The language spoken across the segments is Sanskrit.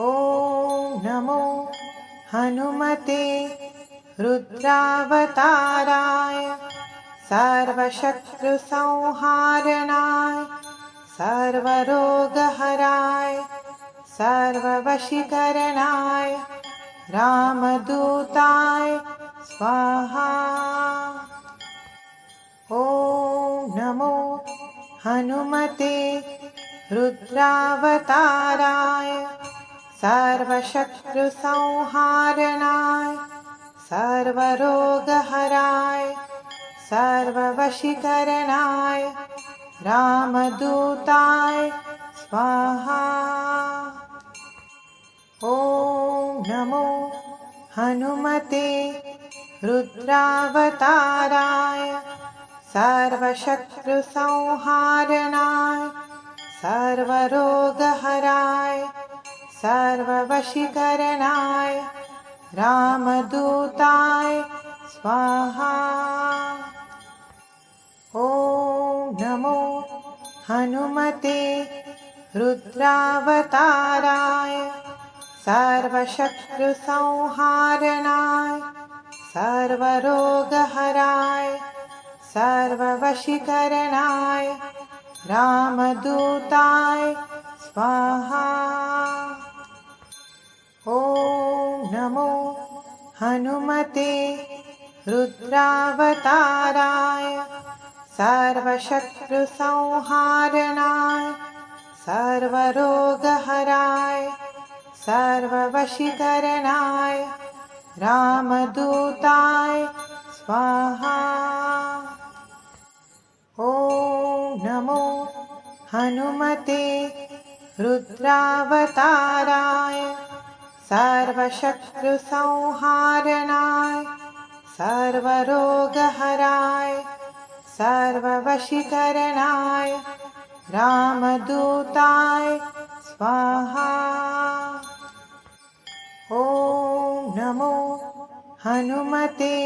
ॐ नमो हनुमते रुद्रावताराय सर्वशत्रुसंहारणाय सर्वरोगहराय सर्ववशीकरणाय रामदूताय स्वाहा। ॐ नमो हनुमते रुद्रावताराय सर्वशत्रुसंहारणाय सर्वरोगहराय सर्ववशीकरणाय रामदूताय स्वाहा। ॐ नमो हनुमते रुद्रावताराय सर्वशत्रुसंहारणाय सर्वरोगहराय सर्ववशीकरणाय रामदूताय स्वाहा। ॐ नमो हनुमते रुद्रावताराय सर्वशत्रुसंहारणाय सर्वरोगहराय सर्ववशीकरणाय रामदूताय स्वाहा। ॐ नमो हनुमते रुद्रावताराय सर्वशत्रुसंहारणाय सर्वरोगहराय सर्ववशीकरणाय रामदूताय स्वाहा। ॐ नमो हनुमते रुद्रावताराय सर्वशत्रुसंहारणाय सर्वरोगहराय सर्ववशीकरणाय रामदूताय स्वाहा। ॐ नमो हनुमते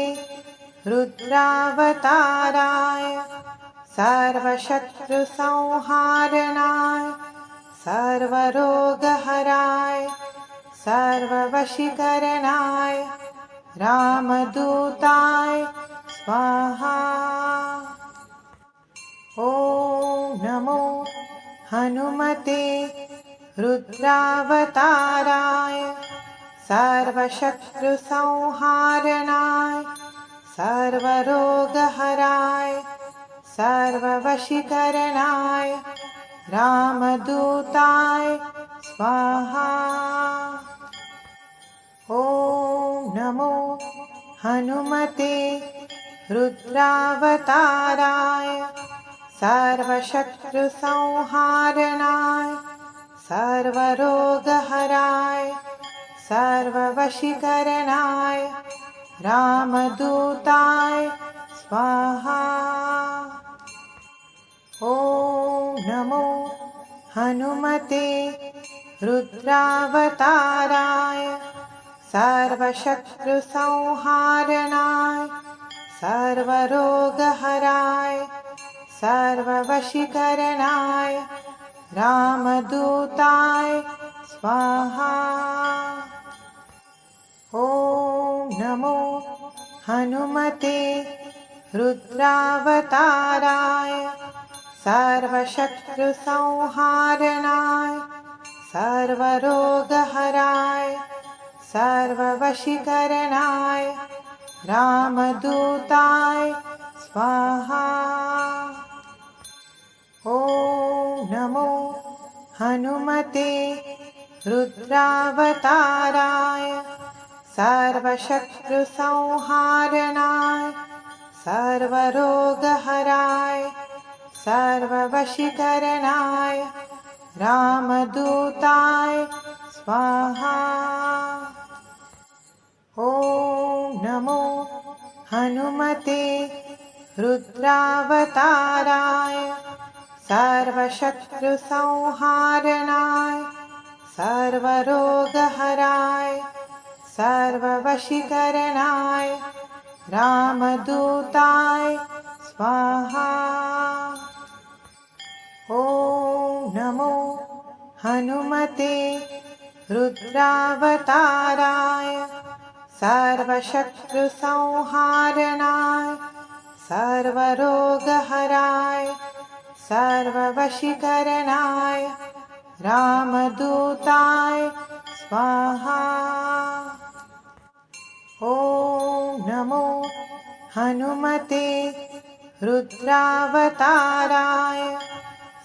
रुद्रावताराय सर्वशत्रुसंहारणाय सर्वरोगहराय सर्ववशीकरणाय रामदूताय स्वाहा। ॐ नमो हनुमते रुद्रावताराय सर्वशत्रुसंहारणाय सर्वरोगहराय सर्ववशीकरणाय रामदूताय स्वाहा। ॐ नमो हनुमते रुद्रावताराय सर्वशत्रुसंहारणाय सर्वरोगहराय सर्ववशीकरणाय रामदूताय स्वाहा। ॐ नमो हनुमते रुद्रावताराय सर्वशत्रुसंहारणाय सर्वरोगहराय सर्ववशीकरणाय रामदूताय स्वाहा। ॐ नमो हनुमते रुद्रावताराय सर्वशत्रुसंहारणाय सर्वरोगहराय सर्ववशीकरणाय रामदूताय स्वाहा। ॐ नमो हनुमते रुद्रावताराय सर्वशत्रुसंहारणाय सर्वरोगहराय सर्ववशीकरणाय रामदूताय स्वाहा। ॐ नमो हनुमते रुद्रावताराय सर्वशत्रुसंहारणाय सर्वरोगहराय सर्ववशीकरणाय रामदूताय स्वाहा। ॐ नमो हनुमते रुद्रावताराय सर्वशत्रुसंहारणाय सर्वरोगहराय सर्ववशीकरणाय रामदूताय स्वाहा। ॐ नमो हनुमते रुद्रावताराय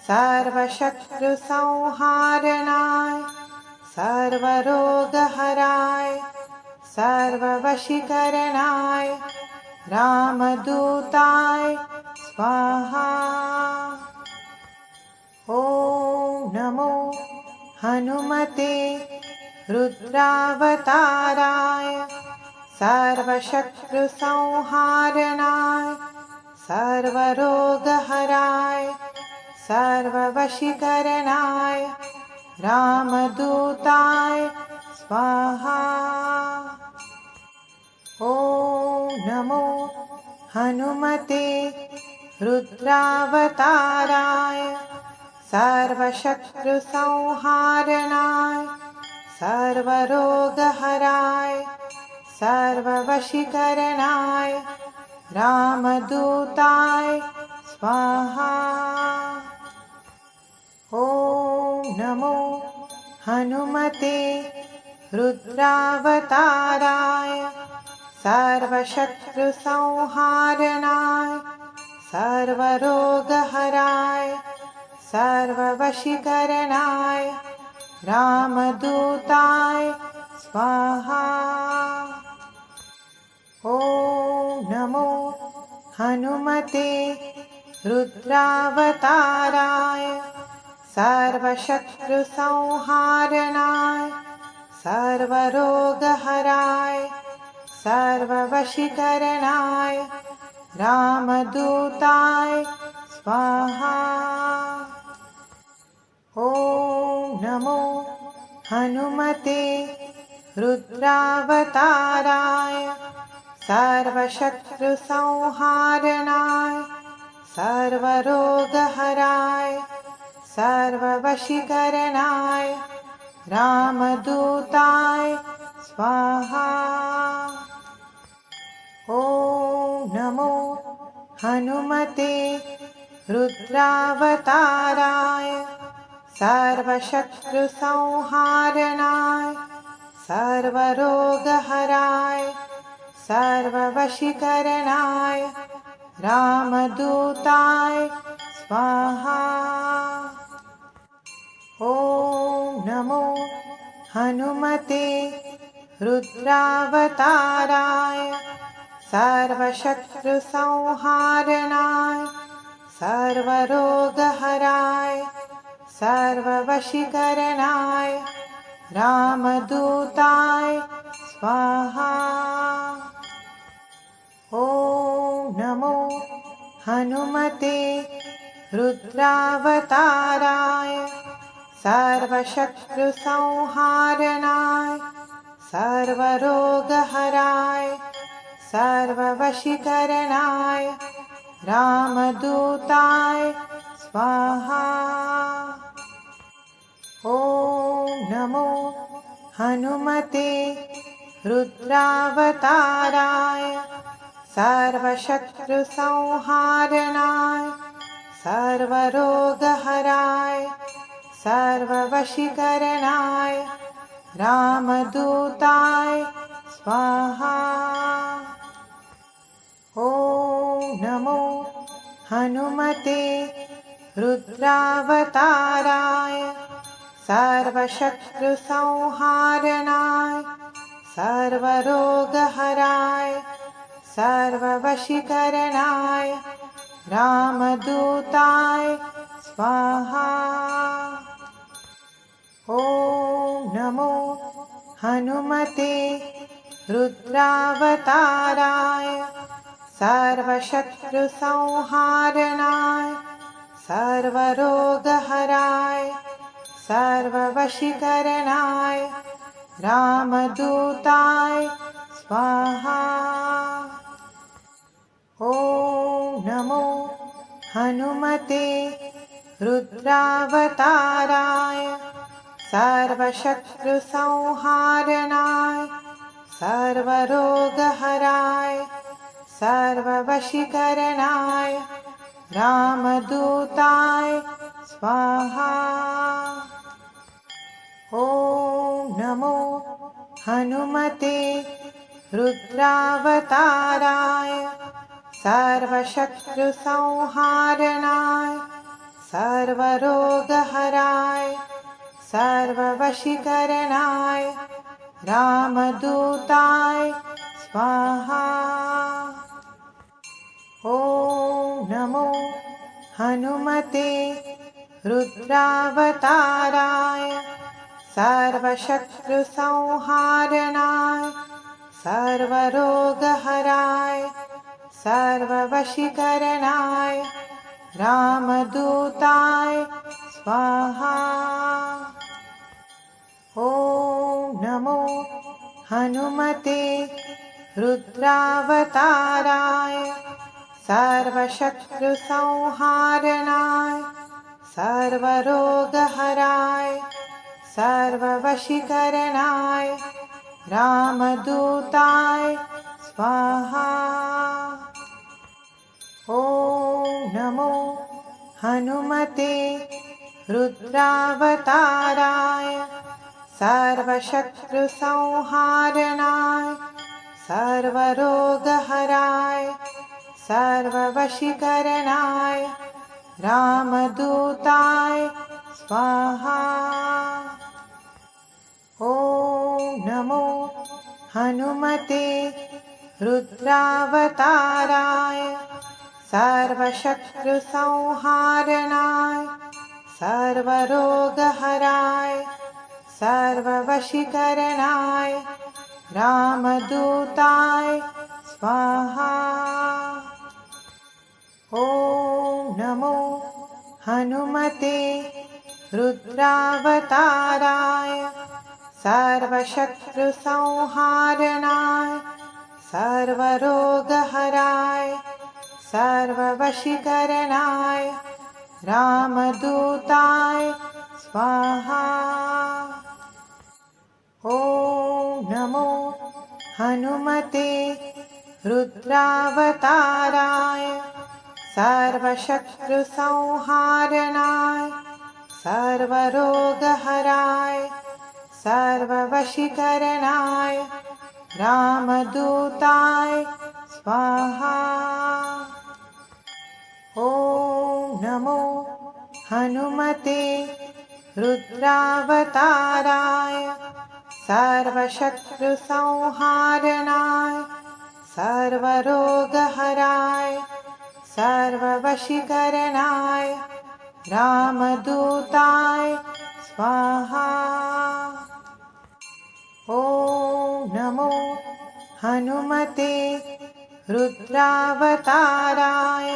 सर्वशत्रुसंहारणाय सर्वरोगहराय सर्ववशीकरणाय रामदूताय स्वाहा। ॐ नमो हनुमते रुद्रावताराय सर्वशत्रुसंहारणाय सर्वरोगहराय सर्ववशीकरणाय रामदूताय स्वाहा। ॐ नमो हनुमते रुद्रावताराय सर्वशत्रुसंहारणाय सर्वरोगहराय सर्ववशीकरणाय रामदूताय स्वाहा। ॐ नमो हनुमते रुद्रावताराय सर्वशत्रुसंहारणाय सर्वरोगहराय सर्ववशीकरणाय रामदूताय स्वाहा। ॐ नमो हनुमते रुद्रावताराय सर्वशत्रुसंहारणाय सर्वरोगहराय सर्ववशीकरणाय रामदूताय स्वाहा। ॐ नमो हनुमते रुद्रावताराय सर्वशत्रुसंहारणाय सर्वरोगहराय सर्ववशीकरणाय रामदूताय स्वाहा। ॐ नमो हनुमते रुद्रावताराय सर्वशत्रुसंहारणाय सर्वरोगहराय सर्ववशीकरणाय रामदूताय स्वाहा। ॐ नमो हनुमते रुद्रावताराय सर्वशत्रुसंहारणाय सर्वरोगहराय सर्ववशीकरणाय रामदूताय स्वाहा। ॐ नमो हनुमते रुद्रावताराय सर्वशत्रुसंहारणाय सर्वरोगहराय सर्ववशीकरणाय रामदूताय स्वाहा। ॐ नमो हनुमते रुद्रावताराय सर्वशत्रुसंहारणाय सर्वरोगहराय सर्ववशीकरणाय रामदूताय स्वाहा। ॐ नमो हनुमते रुद्रावताराय सर्वशत्रुसंहारणाय सर्वरोगहराय सर्ववशीकरणाय रामदूताय स्वाहा। ॐ नमो हनुमते रुद्रावताराय सर्वशत्रुसंहारणाय सर्वरोगहराय सर्ववशीकरणाय रामदूताय स्वाहा। ॐ नमो हनुमते रुद्रावताराय सर्वशत्रुसंहारणाय सर्वरोगहराय सर्ववशीकरणाय रामदूताय स्वाहा। ॐ नमो हनुमते रुद्रावताराय सर्वशत्रुसंहारणाय सर्वरोगहराय सर्ववशीकरणाय रामदूताय स्वाहा। ॐ नमो हनुमते रुद्रावताराय सर्वशत्रुसंहारणाय सर्वरोगहराय सर्ववशीकरणाय रामदूताय स्वाहा। ॐ नमो हनुमते रुद्रावताराय सर्वशत्रुसंहारणाय सर्वरोगहराय सर्ववशीकरणाय रामदूताय स्वाहा। ॐ नमो हनुमते रुद्रावताराय सर्वशत्रुसंहारणाय सर्वरोगहराय सर्ववशीकरणाय रामदूताय स्वाहा। ॐ नमो हनुमते रुद्रावताराय सर्वशत्रुसंहारणाय सर्वरोगहराय सर्ववशीकरणाय रामदूताय स्वाहा। ॐ नमो हनुमते रुद्रावताराय सर्वशत्रुसंहारणाय सर्वरोगहराय सर्ववशीकरणाय रामदूताय स्वाहा। ॐ नमो हनुमते रुद्रावताराय सर्वशत्रुसंहारणाय सर्वरोगहराय सर्ववशीकरणाय रामदूताय स्वाहा। ॐ नमो हनुमते रुद्रावताराय सर्वशत्रुसंहारणाय सर्वरोगहराय सर्ववशीकरणाय रामदूताय स्वाहा। ॐ नमो हनुमते रुद्रावताराय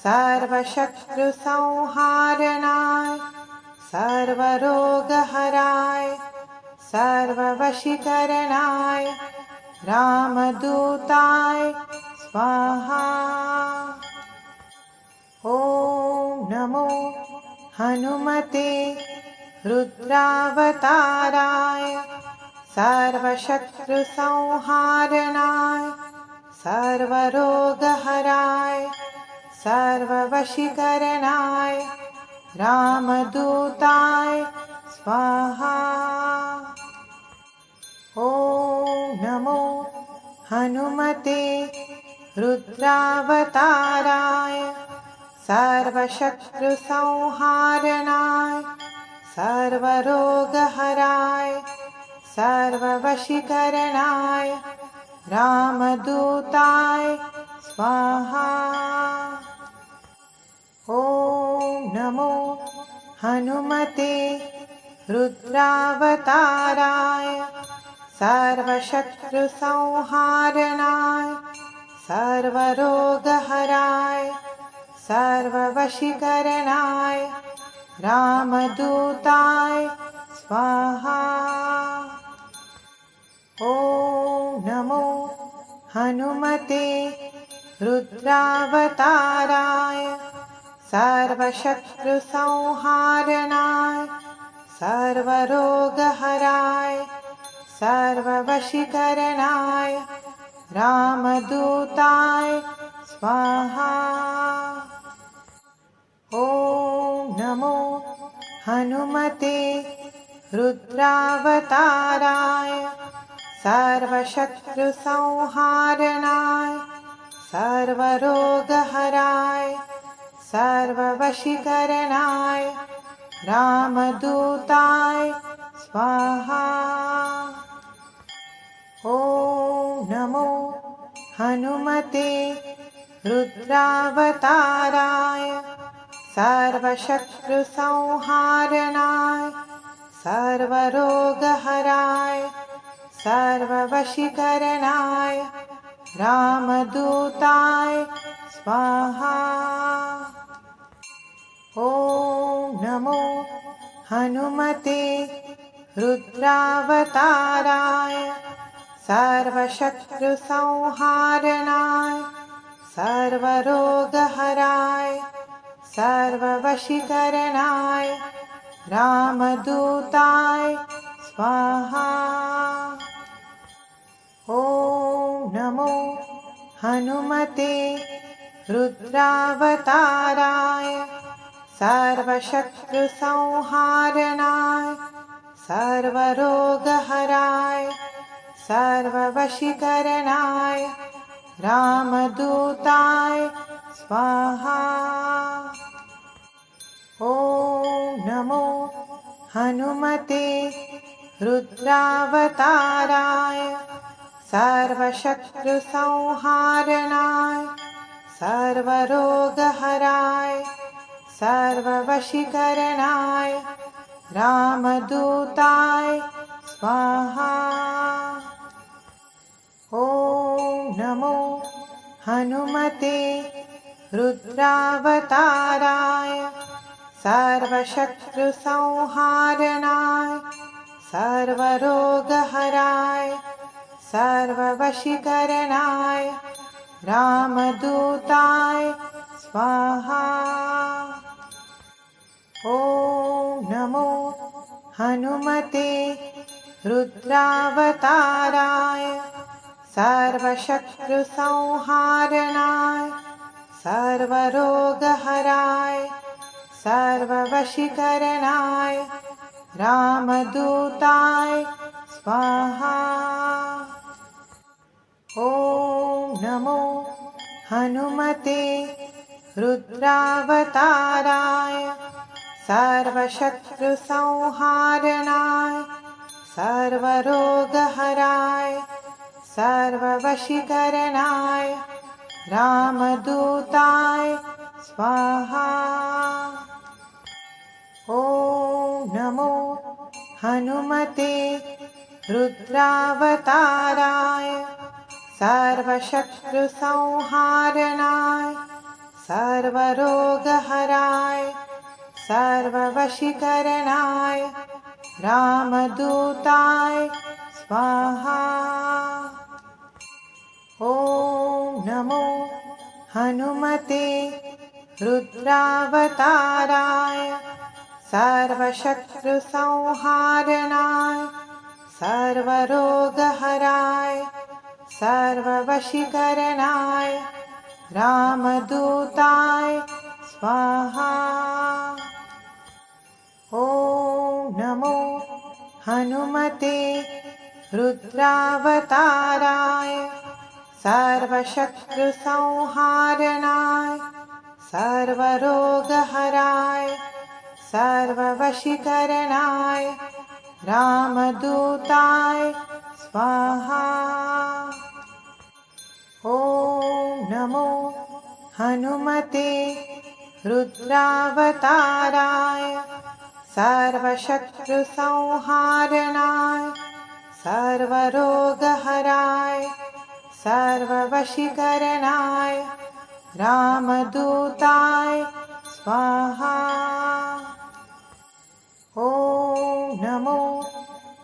सर्वशत्रुसंहारणाय सर्वरोगहराय सर्ववशीकरणाय रामदूताय स्वाहा। ॐ नमो हनुमते रुद्रावताराय सर्वशत्रुसंहारणाय सर्वरोगहराय सर्ववशीकरणाय रामदूताय स्वाहा। ॐ नमो हनुमते रुद्रावताराय सर्वशत्रुसंहारणाय सर्वरोगहराय सर्ववशीकरणाय रामदूताय स्वाहा। ॐ नमो हनुमते रुद्रावताराय सर्वशत्रुसंहारणाय सर्वरोगहराय सर्ववशीकरणाय रामदूताय स्वाहा। ॐ नमो हनुमते रुद्रावताराय सर्वशत्रुसंहारणाय सर्वरोगहराय सर्ववशीकरणाय रामदूताय स्वाहा। ॐ नमो हनुमते रुद्रावताराय सर्वशत्रुसंहारणाय सर्वरोगहराय सर्ववशीकरणाय रामदूताय स्वाहा। ॐ नमो हनुमते रुद्रावताराय सर्वशत्रुसंहारणाय सर्वरोगहराय सर्ववशीकरणाय रामदूताय स्वाहा। ॐ नमो हनुमते रुद्रावताराय सर्वशत्रुसंहारणाय सर्वरोगहराय सर्ववशीकरणाय रामदूताय स्वाहा। ॐ नमो हनुमते रुद्रावताराय सर्वशत्रुसंहारणाय सर्वरोगहराय सर्ववशीकरणाय रामदूताय स्वाहा। ॐ नमो हनुमते रुद्रावताराय सर्वशत्रुसंहारणाय सर्वरोगहराय सर्ववशीकरणाय रामदूताय स्वाहा। ॐ नमो हनुमते रुद्रावताराय सर्वशत्रुसंहारणाय सर्वरोगहराय सर्ववशीकरणाय रामदूताय स्वाहा। ॐ नमो हनुमते रुद्रावताराय सर्वशत्रुसंहारणाय सर्वरोगहराय सर्ववशीकरणाय रामदूताय स्वाहा। ॐ नमो हनुमते रुद्रावताराय सर्वशत्रुसंहारणाय सर्वरोगहराय सर्ववशीकरणाय रामदूताय स्वाहा। ॐ नमो हनुमते रुद्रावताराय सर्वशत्रुसंहारणाय सर्वरोगहराय सर्ववशीकरणाय रामदूताय स्वाहा। ॐ नमो हनुमते रुद्रावताराय सर्वशत्रुसंहारणाय सर्वरोगहराय सर्ववशीकरणाय रामदूताय स्वाहा। ॐ नमो हनुमते रुद्रावताराय सर्वशत्रुसंहारणाय सर्वरोगहराय सर्ववशीकरणाय रामदूताय स्वाहा। ॐ नमो हनुमते रुद्रावताराय सर्वशत्रुसंहारणाय सर्वरोगहराय सर्ववशीकरणाय रामदूताय स्वाहा। ॐ नमो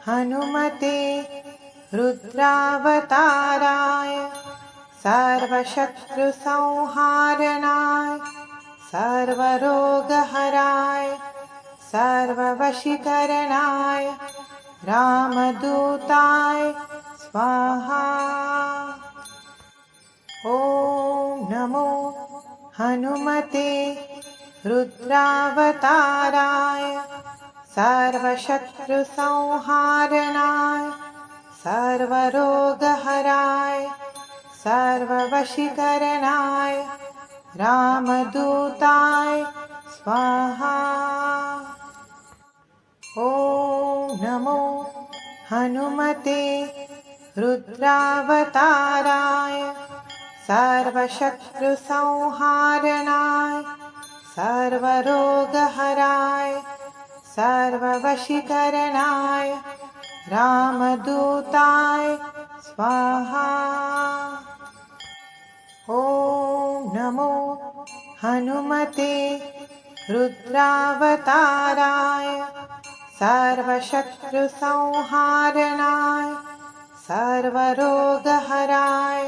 हनुमते रुद्रावताराय सर्वशत्रुसंहारणाय सर्वरोगहराय सर्ववशीकरणाय रामदूताय स्वाहा। ॐ नमो हनुमते रुद्रावताराय सर्वशत्रुसंहारणाय सर्वरोगहराय सर्ववशीकरणाय रामदूताय स्वाहा। ॐ नमो हनुमते रुद्रावताराय सर्वशत्रुसंहारणाय सर्वरोगहराय सर्ववशीकरणाय रामदूताय स्वाहा। ॐ नमो हनुमते रुद्रावताराय सर्वशत्रुसंहारणाय सर्वरोगहराय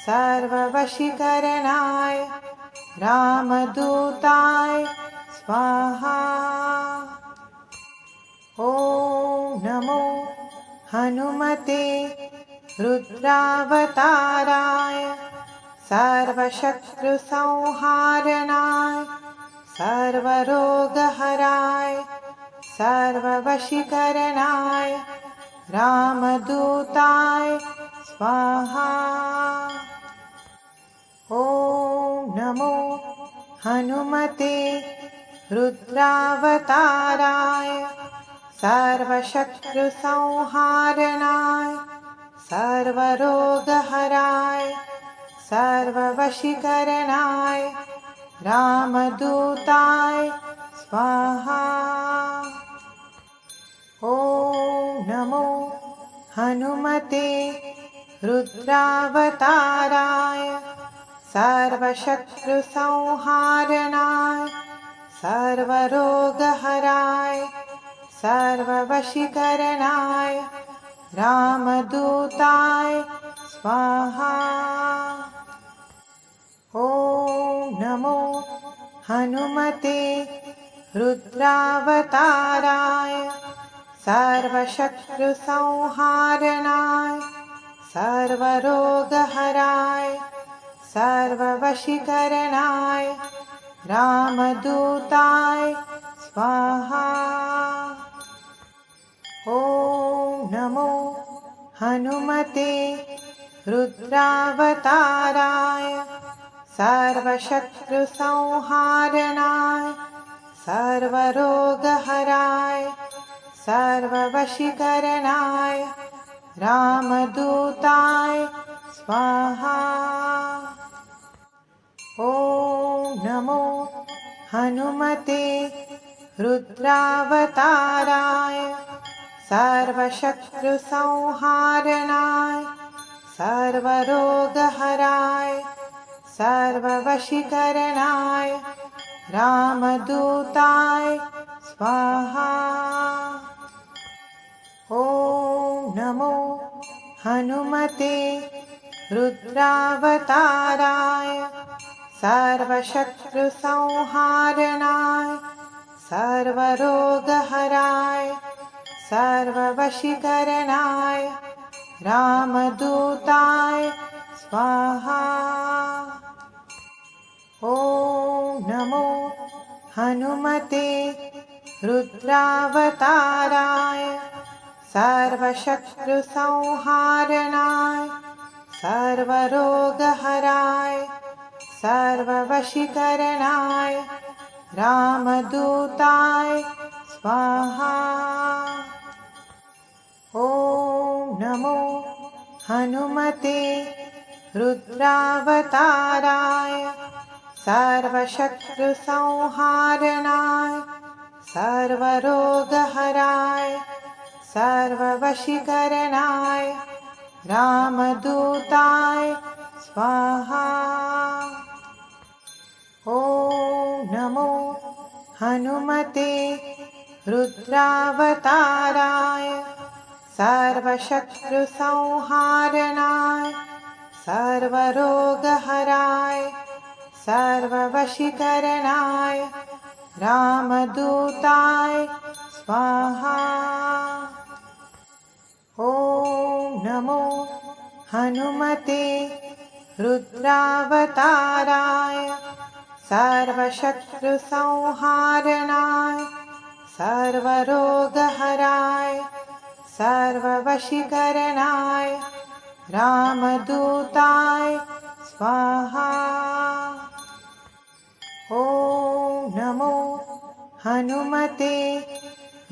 सर्ववशीकरणाय रामदूताय स्वाहा। ॐ नमो हनुमते रुद्रावताराय सर्वशत्रुसंहारणाय सर्वरोगहराय सर्ववशीकरणाय रामदूताय स्वाहा। ॐ नमो हनुमते रुद्रावताराय सर्वशत्रुसंहारणाय सर्वरोगहराय सर्ववशीकरणाय रामदूताय स्वाहा। ॐ नमो हनुमते रुद्रावताराय सर्वशत्रुसंहारणाय सर्वरोगहराय सर्ववशीकरणाय रामदूताय स्वाहा। ॐ नमो हनुमते रुद्रावताराय सर्वशत्रुसंहारणाय सर्वरोगहराय सर्ववशीकरणाय रामदूताय स्वाहा। ॐ नमो हनुमते रुद्रावताराय सर्वशत्रुसंहारणाय सर्वरोगहराय सर्ववशीकरणाय रामदूताय स्वाहा। ॐ नमो हनुमते रुद्रावताराय सर्वशत्रुसंहारणाय सर्वरोगहराय सर्ववशीकरणाय रामदूताय स्वाहा। ॐ नमो हनुमते रुद्रावताराय सर्वशत्रुसंहारणाय सर्वरोगहराय सर्ववशीकरणाय रामदूताय स्वाहा। ॐ नमो हनुमते रुद्रावताराय सर्वशत्रुसंहारणाय सर्वरोगहराय सर्ववशीकरणाय रामदूताय स्वाहा। ॐ नमो हनुमते रुद्रावताराय सर्वशत्रुसंहारणाय सर्वरोगहराय सर्ववशीकरणाय रामदूताय स्वाहा। ॐ नमो हनुमते रुद्रावताराय सर्वशत्रुसंहारणाय सर्वरोगहराय सर्ववशीकरणाय रामदूताय स्वाहा। ॐ नमो हनुमते रुद्रावताराय सर्वशत्रुसंहारणाय सर्वरोगहराय सर्ववशीकरणाय रामदूताय स्वाहा। ॐ नमो हनुमते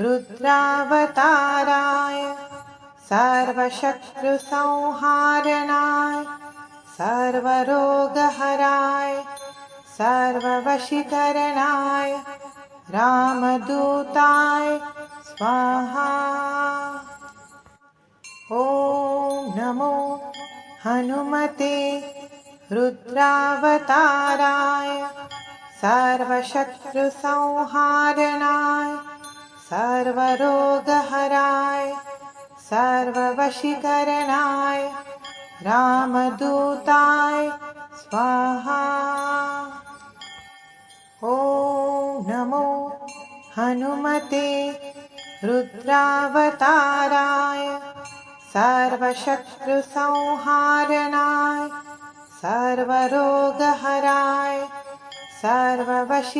रुद्रावताराय सर्वशत्रुसंहारणाय सर्वरोगहराय सर्ववशीकरणाय रामदूताय स्वाहा। ॐ नमो हनुमते रुद्रावताराय सर्वशत्रुसंहारणाय सर्वरोगहराय सर्ववशीकरणाय रामदूताय स्वाहा। ॐ नमो हनुमते रुद्रावताराय सर्वशत्रुसंहारणाय सर्वरोगहराय सर्ववशीकरणाय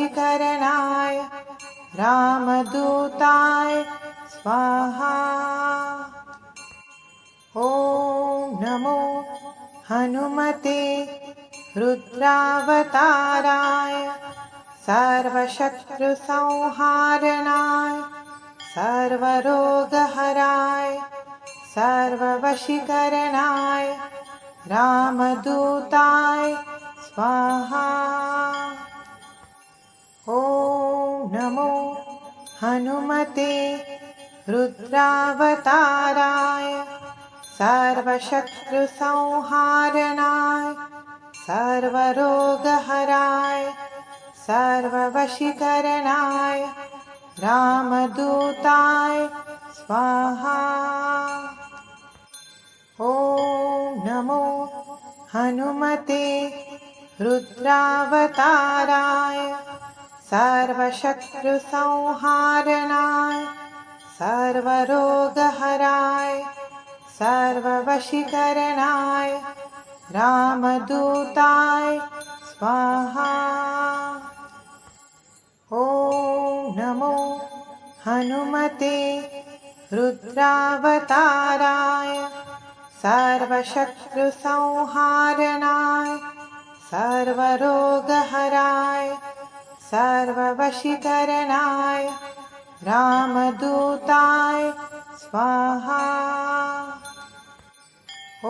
रामदूताय स्वाहा। ॐ नमो हनुमते रुद्रावताराय सर्वशत्रुसंहारणाय सर्वरोगहराय सर्ववशीकरणाय रामदूताय स्वाहा। ॐ नमो हनुमते रुद्रावताराय सर्वशत्रुसंहारणाय सर्वरोगहराय सर्ववशीकरणाय रामदूताय स्वाहा। ॐ नमो हनुमते रुद्रावताराय सर्वशत्रुसंहारणाय सर्वरोगहराय सर्ववशीकरणाय रामदूताय स्वाहा। ॐ नमो हनुमते रुद्रावताराय सर्वशत्रुसंहारणाय सर्वरोगहराय सर्ववशीकरणाय रामदूताय स्वाहा। ॐ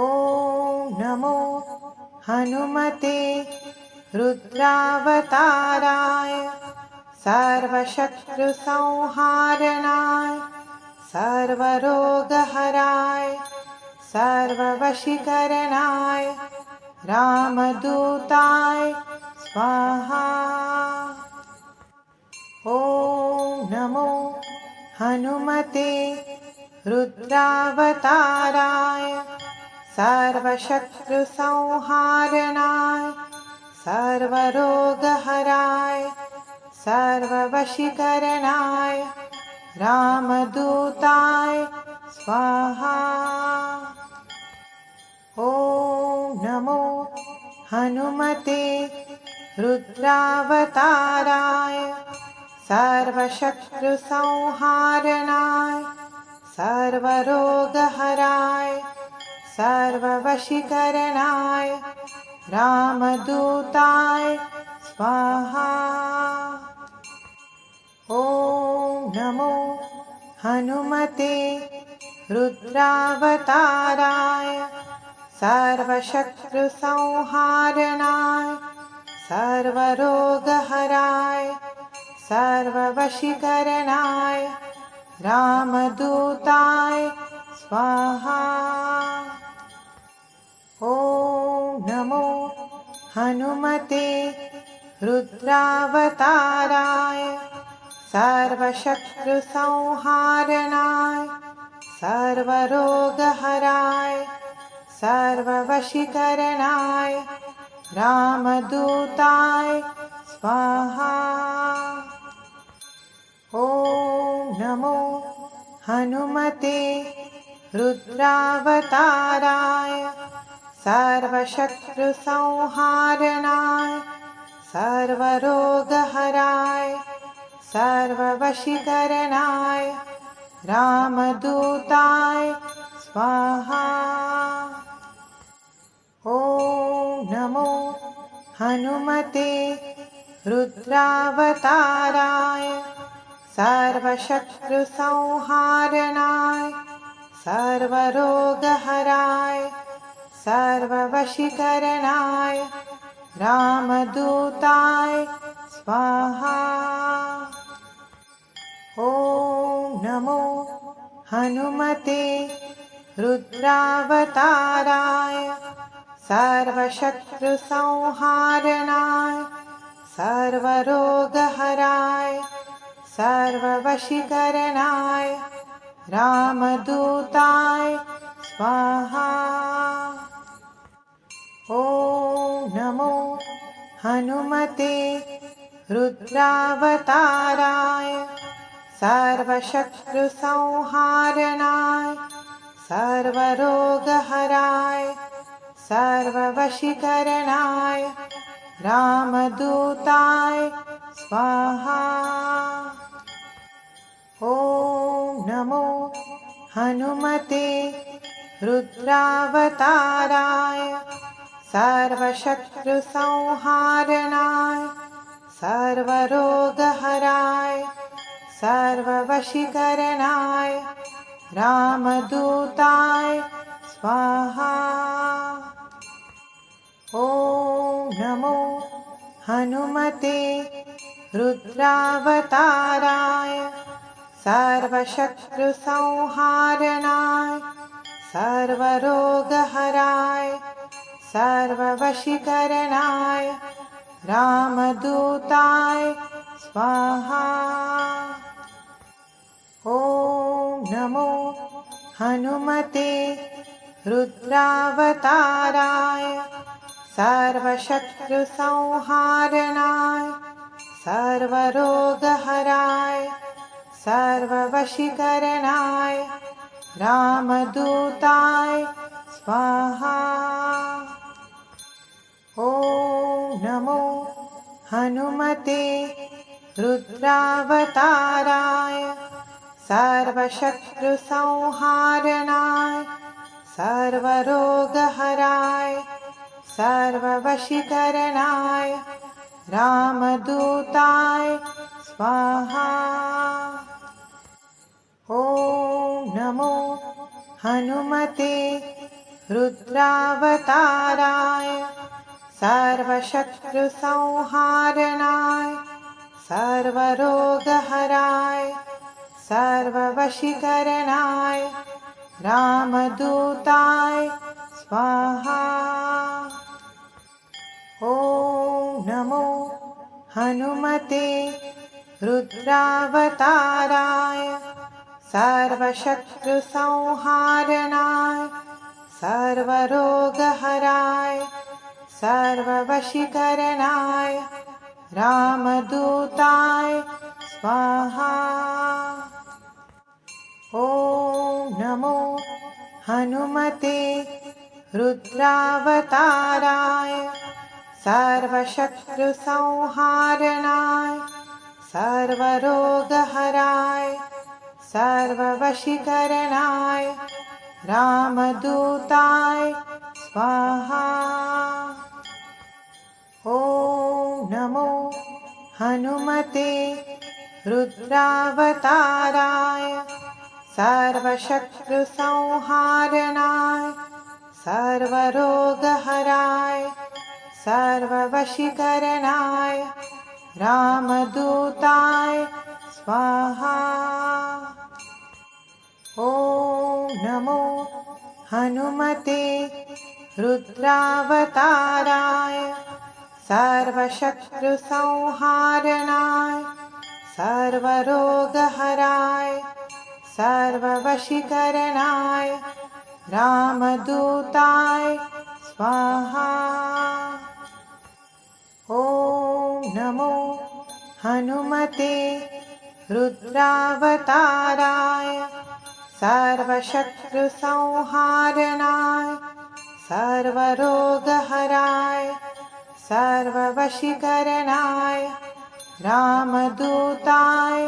नमो हनुमते रुद्रावताराय सर्वशत्रुसंहारणाय सर्वरोगहराय सर्ववशीकरणाय रामदूताय स्वाहा। ॐ नमो हनुमते रुद्रावताराय सर्वशत्रुसंहारणाय सर्वरोगहराय सर्ववशीकरणाय रामदूताय स्वाहा। ॐ नमो हनुमते रुद्रावताराय सर्वशत्रुसंहारणाय सर्वरोगहराय सर्ववशीकरणाय रामदूताय स्वाहा। ॐ नमो हनुमते रुद्रावताराय सर्वशत्रुसंहारणाय सर्वरोगहराय सर्ववशीकरणाय रामदूताय स्वाहा। ॐ नमो हनुमते रुद्रावताराय सर्वशत्रुसंहारणाय सर्वरोगहराय सर्ववशीकरणाय रामदूताय स्वाहा। ॐ नमो हनुमते रुद्रावताराय सर्वशत्रुसंहारणाय सर्वरोगहराय सर्ववशीकरणाय रामदूताय स्वाहा। ॐ नमो हनुमते रुद्रावताराय सर्वशत्रुसंहारणाय सर्वरोगहराय सर्ववशीकरणाय रामदूताय स्वाहा। ॐ नमो हनुमते रुद्रावताराय सर्वशत्रुसंहारणाय सर्वरोगहराय सर्ववशीकरणाय रामदूताय स्वाहा। ॐ नमो हनुमते रुद्रावताराय सर्वशत्रुसंहारणाय सर्वरोगहराय सर्ववशीकरणाय रामदूताय स्वाहा। ॐ नमो हनुमते रुद्रावताराय सर्वशत्रुसंहारणाय सर्वरोगहराय सर्ववशीकरणाय रामदूताय स्वाहा। ॐ नमो हनुमते रुद्रावताराय सर्वशत्रुसंहारणाय सर्वरोगहराय सर्ववशीकरणाय रामदूताय स्वाहा। ॐ नमो हनुमते रुद्रावताराय सर्वशत्रुसंहारणाय सर्वरोगहराय सर्ववशीकरणाय रामदूताय स्वाहा। ॐ नमो हनुमते रुद्रावताराय सर्वशत्रुसंहारणाय सर्वरोगहराय सर्ववशीकरणाय रामदूताय स्वाहा। ॐ नमो हनुमते रुद्रावताराय सर्वशत्रुसंहारणाय सर्वरोगहराय सर्ववशीकरणाय रामदूताय स्वाहा। ॐ नमो हनुमते रुद्रावताराय सर्वशत्रुसंहारणाय सर्वरोगहराय सर्ववशीकरणाय रामदूताय स्वाहा। ॐ नमो हनुमते रुद्रावताराय सर्वशत्रुसंहारणाय सर्वरोगहराय सर्ववशीकरणाय रामदूताय स्वाहा। ॐ नमो हनुमते रुद्रावताराय सर्वशत्रुसंहारणाय सर्वरोगहराय सर्ववशीकरणाय रामदूताय स्वाहा। ॐ नमो हनुमते रुद्रावताराय सर्वशत्रुसंहारणाय सर्वरोगहराय सर्ववशीकरणाय रामदूताय स्वाहा। ॐ नमो हनुमते रुद्रावताराय सर्वशत्रुसंहारणाय सर्वरोगहराय सर्ववशीकरणाय रामदूताय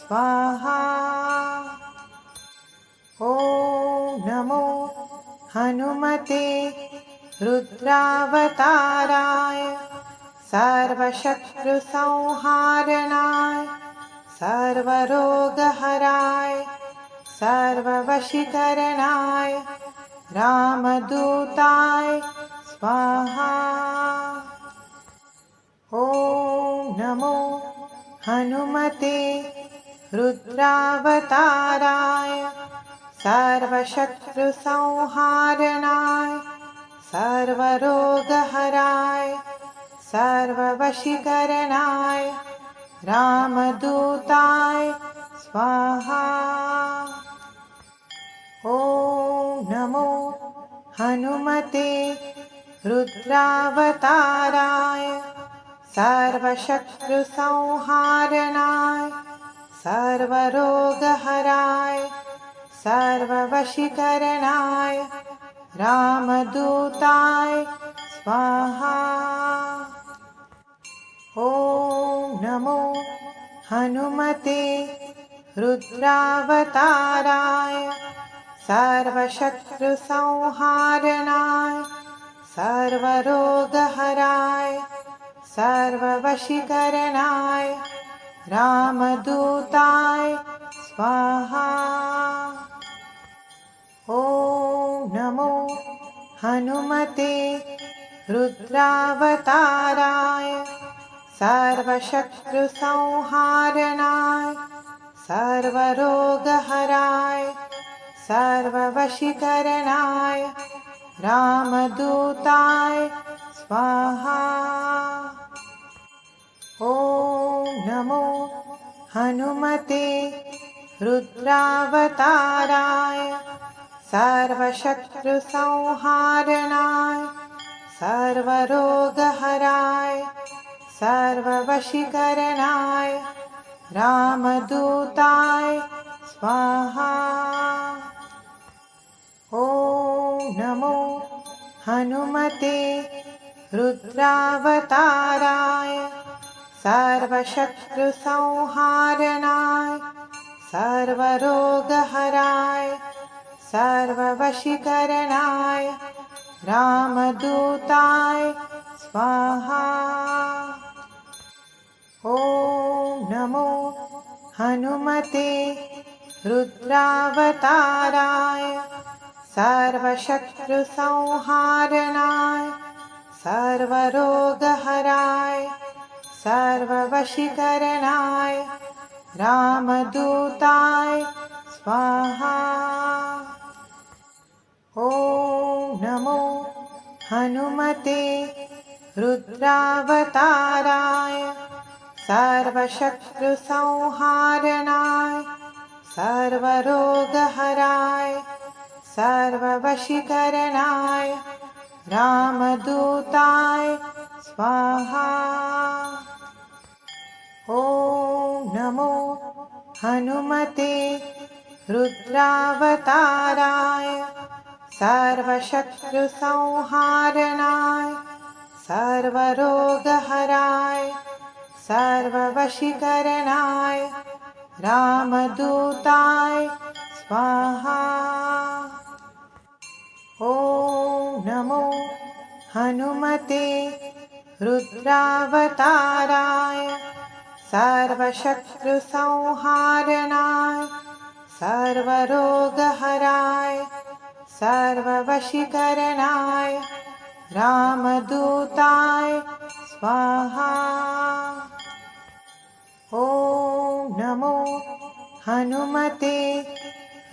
स्वाहा। ॐ नमो हनुमते रुद्रावताराय सर्वशत्रुसंहारणाय सर्वरोगहराय सर्ववशीकरणाय रामदूताय स्वाहा। ॐ नमो हनुमते रुद्रावताराय सर्वशत्रुसंहारणाय सर्वरोगहराय सर्ववशीकरणाय रामदूताय स्वाहा। ॐ नमो हनुमते रुद्रावताराय सर्वशत्रुसंहारणाय सर्वरोगहराय सर्ववशीकरणाय रामदूताय स्वाहा। ॐ नमो हनुमते रुद्रावताराय सर्वशत्रुसंहारणाय सर्वरोगहराय सर्ववशीकरणाय रामदूताय स्वाहा। ॐ नमो हनुमते रुद्रावताराय सर्वशत्रुसंहारणाय सर्वरोगहराय सर्ववशीकरणाय रामदूताय स्वाहा। ॐ नमो हनुमते रुद्रावताराय सर्वशत्रुसंहारणाय सर्वरोगहराय सर्ववशीकरणाय रामदूताय स्वाहा। ॐ नमो हनुमते रुद्रावताराय सर्वशत्रुसंहारणाय सर्वरोगहराय सर्ववशीकरणाय रामदूताय स्वाहा। ॐ नमो हनुमते रुद्रावताराय सर्वशत्रुसंहारणाय सर्वरोगहराय सर्ववशीकरणाय रामदूताय स्वाहा। ॐ नमो हनुमते रुद्रावताराय सर्वशत्रुसंहारणाय सर्वरोगहराय सर्ववशीकरणाय रामदूताय स्वाहा। ॐ नमो हनुमते रुद्रावताराय सर्वशत्रुसंहारणाय सर्वरोगहराय सर्ववशीकरणाय रामदूताय स्वाहा। ॐ नमो हनुमते रुद्रावताराय सर्वशत्रुसंहारणाय सर्वरोगहराय सर्ववशीकरणाय रामदूताय स्वाहा। ॐ नमो हनुमते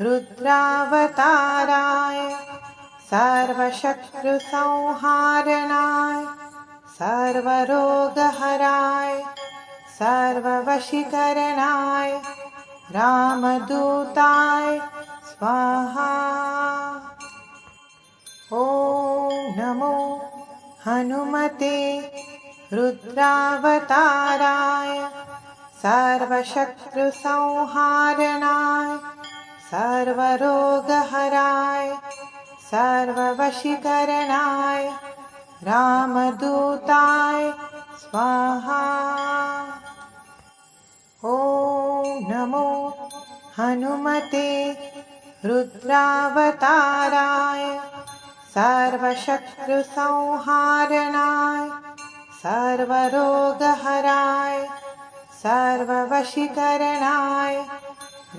रुद्रावताराय सर्वशत्रुसंहारणाय सर्वरोगहराय सर्ववशीकरणाय रामदूताय स्वाहा। ॐ नमो हनुमते रुद्रावताराय सर्वशत्रुसंहारणाय सर्वरोगहराय सर्ववशीकरणाय रामदूताय स्वाहा। ॐ नमो हनुमते रुद्रावताराय सर्वशत्रुसंहारणाय सर्वरोगहराय सर्ववशीकरणाय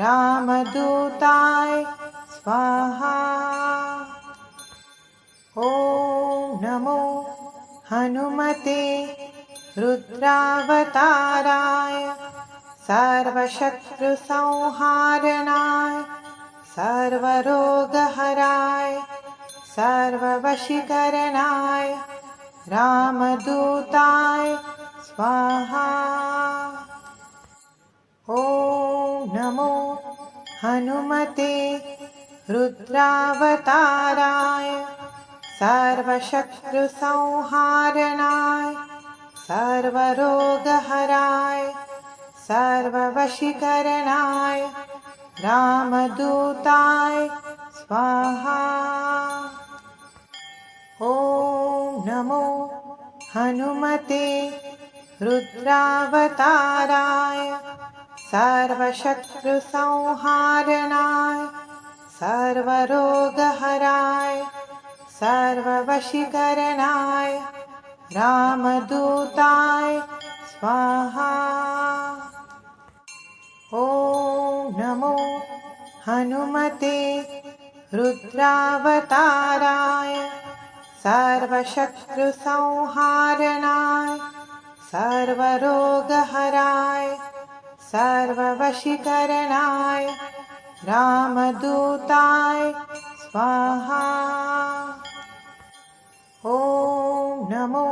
रामदूताय स्वाहा। ॐ नमो हनुमते रुद्रावताराय सर्वशत्रुसंहारणाय सर्वरोगहराय सर्ववशीकरणाय रामदूताय स्वाहा। ॐ नमो हनुमते रुद्रावताराय सर्वशत्रुसंहारणाय सर्वरोगहराय सर्ववशीकरणाय रामदूताय स्वाहा। ॐ नमो हनुमते रुद्रावताराय सर्वशत्रुसंहारणाय सर्वरोगहराय सर्ववशीकरणाय रामदूताय स्वाहा। ॐ नमो हनुमते रुद्रावताराय सर्वशत्रुसंहारणाय सर्वरोगहराय सर्ववशीकरणाय रामदूताय स्वाहा। ॐ नमो